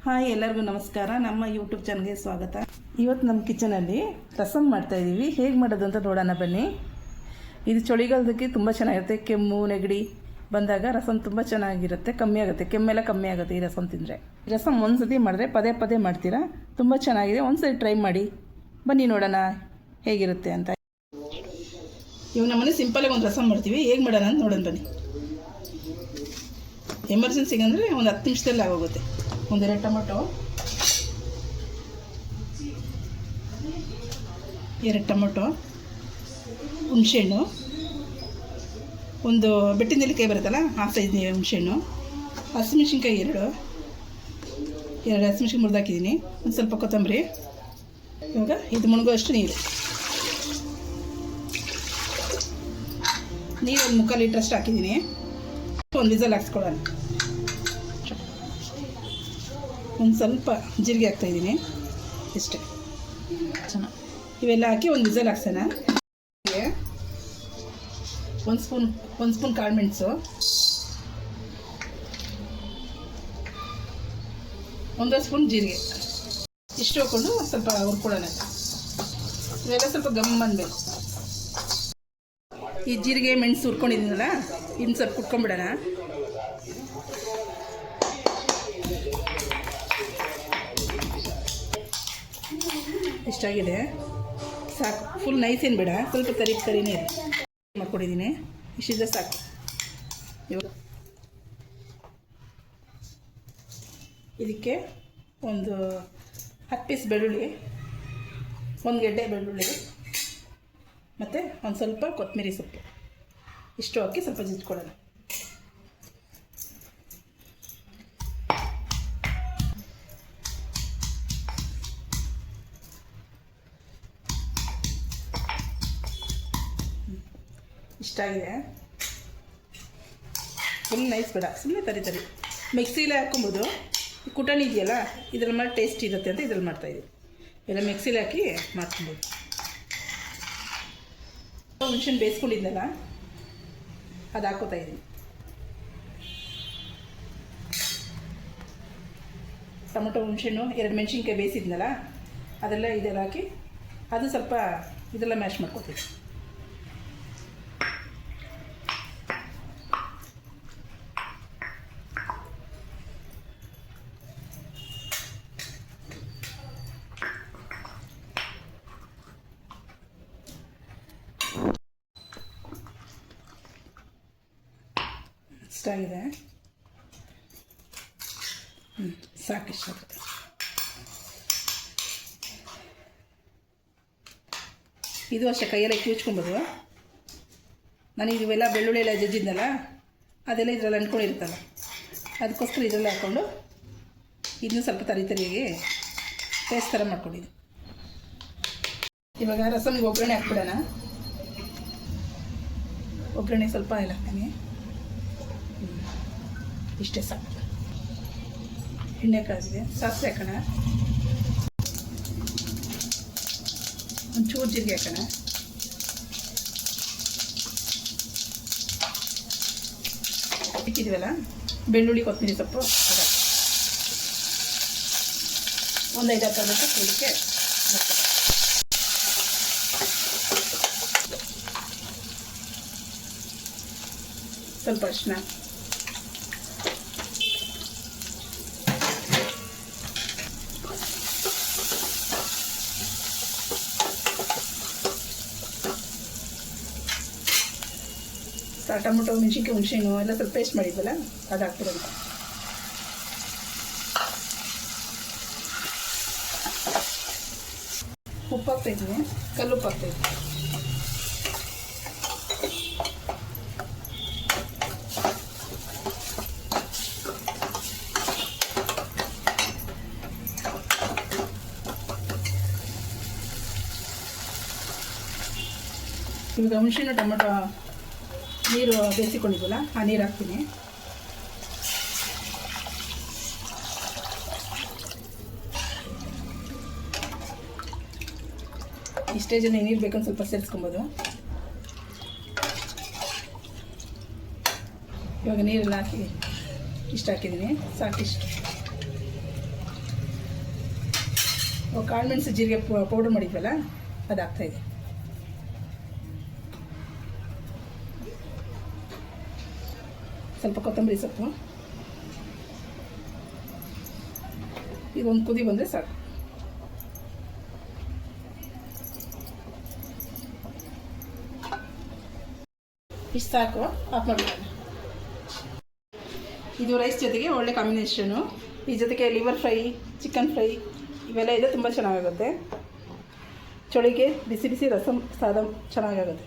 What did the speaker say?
Hi, ಎಲ್ಲರಿಗೂ ನಮಸ್ಕಾರ. ನಮ್ಮ ಯೂಟ್ಯೂಬ್ ಚಾನಲ್ಗೆ ಸ್ವಾಗತ. ಇವತ್ತು ನಮ್ಮ ಕಿಚನಲ್ಲಿ ರಸಮ್ ಮಾಡ್ತಾಯಿದ್ದೀವಿ. ಹೇಗೆ ಮಾಡೋದು ಅಂತ ನೋಡೋಣ ಬನ್ನಿ. ಇದು ಚಳಿಗಾಲದಕ್ಕೆ ತುಂಬ ಚೆನ್ನಾಗಿರುತ್ತೆ. ಕೆಮ್ಮು ನೆಗಡಿ ಬಂದಾಗ ರಸಮ್ ತುಂಬ ಚೆನ್ನಾಗಿರುತ್ತೆ, ಕಮ್ಮಿ ಆಗುತ್ತೆ, ಕೆಮ್ಮೆಲ್ಲ ಕಮ್ಮಿ ಆಗುತ್ತೆ ಈ ರಸಮ್ ತಿಂದರೆ. ರಸಮ್ ಒಂದು ಸತಿ ಮಾಡಿದ್ರೆ ಪದೇ ಪದೇ ಮಾಡ್ತೀರಾ, ತುಂಬ ಚೆನ್ನಾಗಿದೆ. ಒಂದು ಸತಿ ಟ್ರೈ ಮಾಡಿ ಬನ್ನಿ, ನೋಡೋಣ ಹೇಗಿರುತ್ತೆ ಅಂತ. ಇವಾಗ ನಮ್ಮನೆ ಸಿಂಪಲಾಗಿ ಒಂದು ರಸಮ್ ಮಾಡ್ತೀವಿ. ಹೇಗೆ ಮಾಡೋಣ ಅಂತ ನೋಡೋಣ ಬನ್ನಿ. ಎಮರ್ಜೆನ್ಸಿಗೆ ಅಂದರೆ ಒಂದು 10 ನಿಮಿಷದಲ್ಲಿ ಆಗೋಗುತ್ತೆ. ಒಂದೆರಡು ಟೊಮೊಟೊ, 2 ಟೊಮೊಟೊ, ಹುಣಸೆಹಣ್ಣು, ಒಂದು ಬೆಟ್ಟಿನ ನೆಲ್ಲಿಕಾಯಿ ಬರುತ್ತಲ್ಲ ಆ ಸೈಜ್ ಹುಣಸೆಹಣ್ಣು, ಹಸಿಮೆಣ್ಸಿನ್ಕಾಯಿ 2 ಹಸಿಮೆಣ್ಸಿನ್ಕಾಯಿ ಮುರಿದಾಕಿದ್ದೀನಿ, ಒಂದು ಸ್ವಲ್ಪ ಕೊತ್ತಂಬರಿ. ಇವಾಗ ಇದು ಮುಳುಗುವಷ್ಟು ನೀರು ಒಂದು 3/4 ಲೀಟ್ರಷ್ಟು ಹಾಕಿದ್ದೀನಿ. ಒಂದು ವಿಸಲ್ ಹಾಕ್ಸ್ಕೊಳ್ಳೋಣ. ಒಂದು ಸ್ವಲ್ಪ ಜೀರಿಗೆ ಹಾಕ್ತಾಯಿದ್ದೀನಿ, ಇಷ್ಟೇ. ಇವೆಲ್ಲ ಹಾಕಿ ಒಂದು ವಿಸಲ್ ಹಾಕ್ಸೋಣ. ಒಂದು ಸ್ಪೂನ್ ಕಾಳು ಮೆಣಸು, 1 ಸ್ಪೂನ್ ಜೀರಿಗೆ, ಇಷ್ಟು ಹಾಕ್ಕೊಂಡು ಸ್ವಲ್ಪ ಹುರ್ಕೊಳ್ಳೋಣ. ಇವೆಲ್ಲ ಸ್ವಲ್ಪ ಗಮ್ ಅನ್ನಬೇಕು. ಈ ಜೀರಿಗೆ ಮೆಣಸು ಹುರ್ಕೊಂಡಿದ್ದೀನಲ್ಲ, ಇನ್ನು ಸ್ವಲ್ಪ ಕುಟ್ಕೊಂಡ್ಬಿಡೋಣ. ಇಷ್ಟಾಗಿದೆ, ಸಾಕು. ಫುಲ್ ನೈಸ್ ಏನು ಬೇಡ, ಸ್ವಲ್ಪ ತರಿನೇ ಮಾಡ್ಕೊಂಡಿದ್ದೀನಿ. ಇಷ್ಟಿದ್ರೆ ಸಾಕು. ಇವಾಗ ಇದಕ್ಕೆ ಒಂದು 10 ಪೀಸ್ ಬೆಳ್ಳುಳ್ಳಿ, 1 ಗೆಡ್ಡೆ ಬೆಳ್ಳುಳ್ಳಿ, ಮತ್ತು ಒಂದು ಸ್ವಲ್ಪ ಕೊತ್ತಂಬರಿ ಸೊಪ್ಪು, ಇಷ್ಟು ಹಾಕಿ ಸ್ವಲ್ಪ ಜಿಟ್ಕೊಳ್ಳೋಣ. ಇಷ್ಟಾಗಿದೆ. ಫುಲ್ ನೈಸ್ ಬೇಡ, ಸುಮ್ಮನೆ ತರಿ. ಮಿಕ್ಸಿಲೇ ಹಾಕ್ಕೊಬೋದು. ಕುಟಾಣಿ ಇದೆಯಲ್ಲ, ಇದ್ರಲ್ಲಿ ಮಾಡಿ ಟೇಸ್ಟ್ ಇರುತ್ತೆ ಅಂತ ಇದ್ರಲ್ಲಿ ಮಾಡ್ತಾಯಿದ್ದೀವಿ. ಎಲ್ಲ ಮಿಕ್ಸಿಲಿ ಹಾಕಿ ಮಾಡ್ಕೊಬೋದು. ಹುಣಸೆಹಣ್ಣು ಬೇಯಿಸ್ಕೊಂಡಿದ್ದಲ್ಲ, ಅದು ಹಾಕ್ಕೋತಾ ಇದ್ದೀನಿ. ಟೊಮೊಟೊ, ಹುಣಸೆಹಣ್ಣು, 2 ಮೆಣಸಿನ್ಕಾಯಿ ಬೇಯಿಸಿದ್ನಲ್ಲ, ಅದೆಲ್ಲ ಇದೆಲ್ಲ ಹಾಕಿ ಅದು ಸ್ವಲ್ಪ ಇದೆಲ್ಲ ಮ್ಯಾಶ್ ಮಾಡ್ಕೊತೀವಿ. ಇಷ್ಟಾಗಿದೆ, ಸಾಕು. ಇಷ್ಟ ಇದು ಅಷ್ಟೇ, ಕೈಯೆಲ್ಲ ಕಿವುಚ್ಕೊಬೋದು. ನಾನು ಇವೆಲ್ಲ ಬೆಳ್ಳುಳ್ಳಿ ಎಲ್ಲ ಜಜ್ಜಿದ್ನಲ್ಲ, ಅದೆಲ್ಲ ಇದರಲ್ಲಿ ಅಂದ್ಕೊಂಡಿರುತ್ತಲ್ಲ, ಅದಕ್ಕೋಸ್ಕರ ಇದೆಲ್ಲ ಹಾಕ್ಕೊಂಡು ಇದನ್ನು ಸ್ವಲ್ಪ ತರಿಯಾಗಿ ಪೇಸ್ಟ್ ಥರ ಮಾಡ್ಕೊಂಡಿದ್ದೀನಿ. ಇವಾಗ ರಸಮ್ಗೆ ಒಗ್ಗರಣೆ ಹಾಕ್ಬಿಡೋಣ. ಒಗ್ಗರಣೆ ಸ್ವಲ್ಪ ಆಯಿಲ್ ಹಾಕ್ತೀನಿ, ಇಷ್ಟೇ ಸಾಕು. ಎಣ್ಣೆ ಕಾದಿದೆ, ಸಾಸಿವೆ ಹಾಕೋಣ, ಒಂಚೂರು ಜೀರಿಗೆ ಹಾಕೋಣ, ಇಕ್ಕಿದ್ವಲ್ಲ ಬೆಳ್ಳುಳ್ಳಿ ಕೊತ್ತಂಬರಿ ಸೊಪ್ಪು ಅದು ಒಂದು 5-6 ಟೊಮೆಟೊ ಇದಕ್ಕೆ ಸ್ವಲ್ಪ ಅರಿಶಿನ, ಟೊಮೊಟೊ, ಮೆಣಸಿನ್ಕಾಯಿ, ಹುಣಸೆಹಣ್ಣು ಎಲ್ಲ ಸ್ವಲ್ಪ ಪೇಸ್ಟ್ ಮಾಡಿದ್ವಲ್ಲ ಅದು ಹಾಕ್ಬಿಡೋಣ. ಉಪ್ಪು ಹಾಕ್ತಾಯಿದ್ದೀನಿ, ಕಲ್ಲುಪ್ಪು ಹಾಕ್ತಾಯಿದ್ದೀನಿ. ಇವಾಗ ಹುಣಸೆಹಣ್ಣು ಟೊಮೊಟೊ ನೀರು ಬೇಯಿಸಿಕೊಂಡಿದ್ವಲ್ಲ, ಆ ನೀರು ಹಾಕ್ತೀನಿ. ಇಷ್ಟೇ ಜನ ನೀರು ಬೇಕಂತ ಸ್ವಲ್ಪ ಸೇರಿಸ್ಕೊಬೋದು. ಇವಾಗ ನೀರೆಲ್ಲ ಹಾಕಿ ಇಷ್ಟು ಹಾಕಿದ್ದೀನಿ, ಸಾಕಿಷ್ಟು. ಕಾಳುಮೆಣಸು ಜೀರಿಗೆ ಪೌಡ್ರ್ ಮಾಡಿದ್ವಲ್ಲ ಅದು ಹಾಕ್ತಾಯಿದೆ. ಸ್ವಲ್ಪ ಕೊತ್ತಂಬರಿ ಸೊಪ್ಪು. ಇದೊಂದು ಕುದಿ ಬಂದರೆ ಸಾಕು. ಇಷ್ಟು ಸಾಕು, ಆಫ್ ಮಾಡಬೇಕು. ಇದು ರೈಸ್ ಜೊತೆಗೆ ಒಳ್ಳೆ ಕಾಂಬಿನೇಷನು. ಈ ಜೊತೆಗೆ ಲಿವರ್ ಫ್ರೈ, ಚಿಕನ್ ಫ್ರೈ ಇವೆಲ್ಲ ಇದೆ, ತುಂಬ ಚೆನ್ನಾಗಾಗುತ್ತೆ. ಚಳಿಗೆ ಬಿಸಿ ಬಿಸಿ ರಸಮ್ ಸಾದಂ ಚೆನ್ನಾಗಾಗುತ್ತೆ.